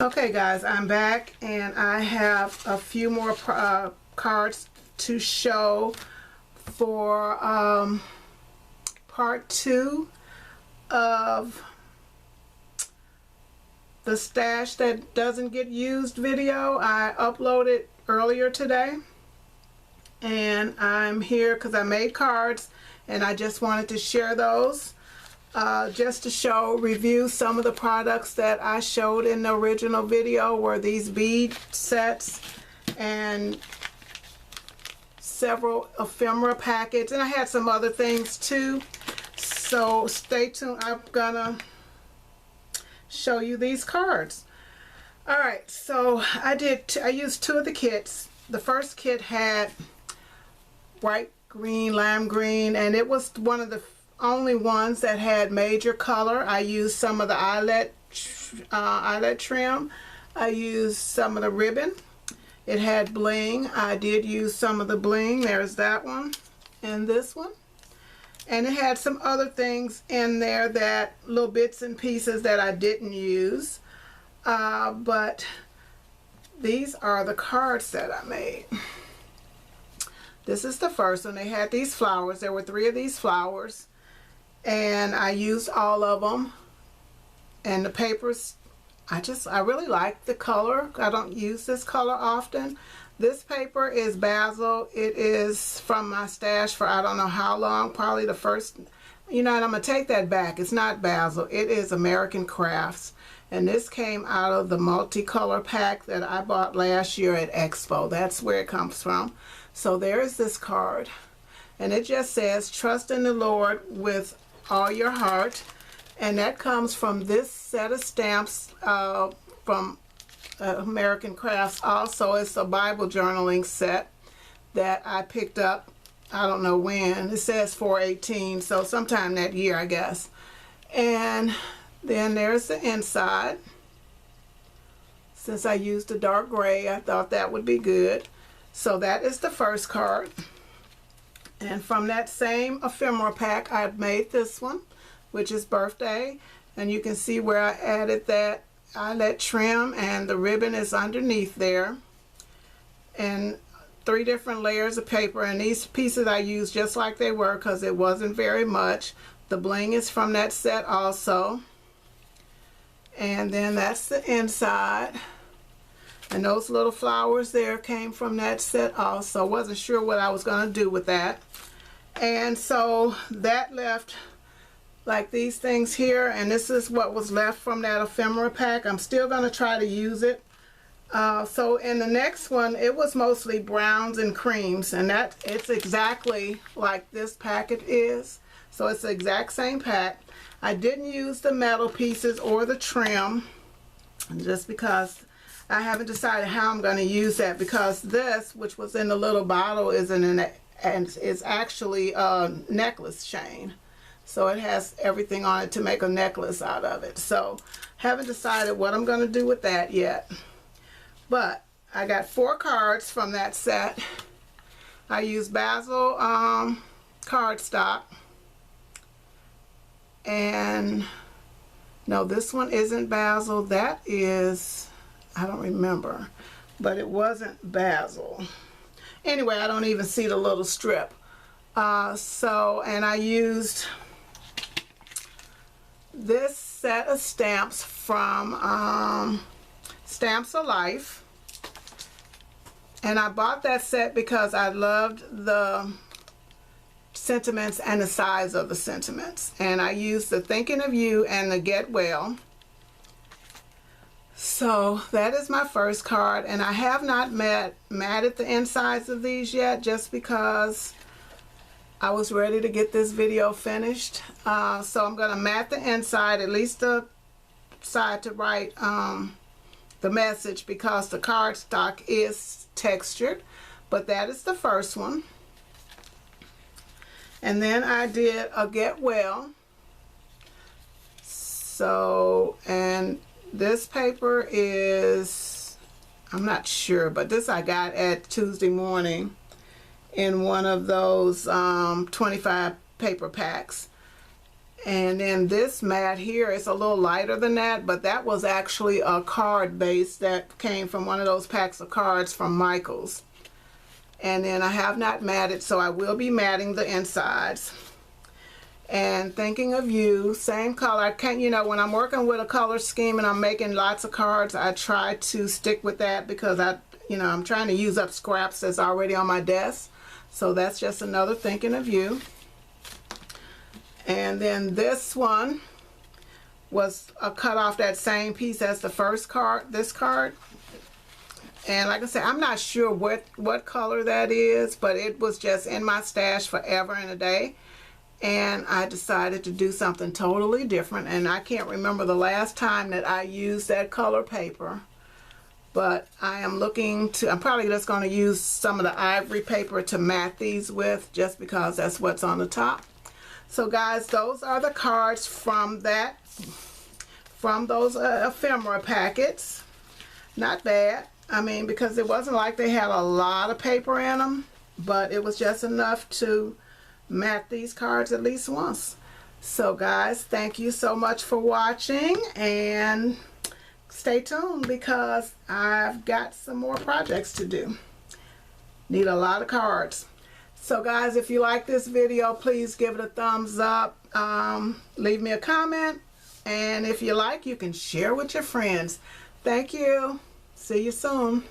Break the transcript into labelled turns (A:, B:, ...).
A: Okay guys, I'm back and I have a few more cards to show for part 2 of the stash that doesn't get used video. I uploaded earlier today and I'm here because I made cards and I just wanted to share those. Just to review some of the products that I showed in the original video were these bead sets and several ephemera packets, and I had some other things too, so stay tuned. I'm gonna show you these cards. Alright, so I used 2 of the kits. The first kit had bright green, lime green, and it was one of the only ones that had major color. I used some of the eyelet trim. I used some of the ribbon. It had bling. I did use some of the bling. There's that one and this one. And it had some other things in there, that little bits and pieces that I didn't use. But these are the cards that I made. This is the first one. They had these flowers. There were 3 of these flowers. And I used all of them, and the papers, I really like the color. I don't use this color often. This paper is basil. It is from my stash for I don't know how long, probably the first, you know, and I'm gonna take that back. It's not basil, it is American Crafts, and this came out of the multicolor pack that I bought last year at Expo. That's where it comes from. So there is this card, and it just says, trust in the Lord with all your heart, and that comes from this set of stamps from American Crafts. Also, it's a Bible journaling set that I picked up, I don't know when. It says 4/18, so sometime that year, I guess. And then there's the inside. Since I used the dark gray, I thought that would be good. So that is the first card. And from that same ephemera pack, I made this one, which is birthday. And you can see where I added that eyelet trim, and the ribbon is underneath there. And 3 different layers of paper. And these pieces I used just like they were because it wasn't very much. The bling is from that set also. And then that's the inside. And those little flowers there came from that set also. Wasn't sure what I was going to do with that. And so that left like these things here, and this is what was left from that ephemera pack. I'm still going to try to use it. So in the next one, it was mostly browns and creams, and that it's exactly like this packet is. So it's the exact same pack. I didn't use the metal pieces or the trim just because I haven't decided how I'm going to use that, because this, which was in the little bottle, is is actually a necklace chain. So it has everything on it to make a necklace out of it. So haven't decided what I'm going to do with that yet. But I got 4 cards from that set. I used basil cardstock. And no, this one isn't basil. That is, I don't remember, but it wasn't basil. Anyway, I don't even see the little strip. And I used this set of stamps from Stamps of Life. And I bought that set because I loved the sentiments and the size of the sentiments. And I used the Thinking of You and the Get Well. So that is my first card, and I have not matted the insides of these yet, just because I was ready to get this video finished. So I'm going to mat the inside, at least the side to write the message, because the cardstock is textured. But that is the first one. And then I did a Get Well. So, and this paper is, I'm not sure, but this I got at Tuesday Morning in one of those 25 paper packs. And then this mat here is a little lighter than that, but that was actually a card base that came from one of those packs of cards from Michael's. And then I have not matted, so I will be matting the insides. And thinking of you, same color. I can't, you know, when I'm working with a color scheme and I'm making lots of cards, I try to stick with that because I'm trying to use up scraps that's already on my desk. So that's just another thinking of you. And then this one was cut off that same piece as the first card, this card. And like I said, I'm not sure what color that is, but it was just in my stash forever and a day. And I decided to do something totally different. And I can't remember the last time that I used that color paper. But I'm probably just going to use some of the ivory paper to mat these with, just because that's what's on the top. So guys, those are the cards from those ephemera packets. Not bad. I mean, because it wasn't like they had a lot of paper in them, but it was just enough to mat these cards at least once. So guys, thank you so much for watching, and stay tuned because I've got some more projects to do. Need a lot of cards. So guys, if you like this video, please give it a thumbs up. Leave me a comment. And if you like, you can share with your friends. Thank you. See you soon.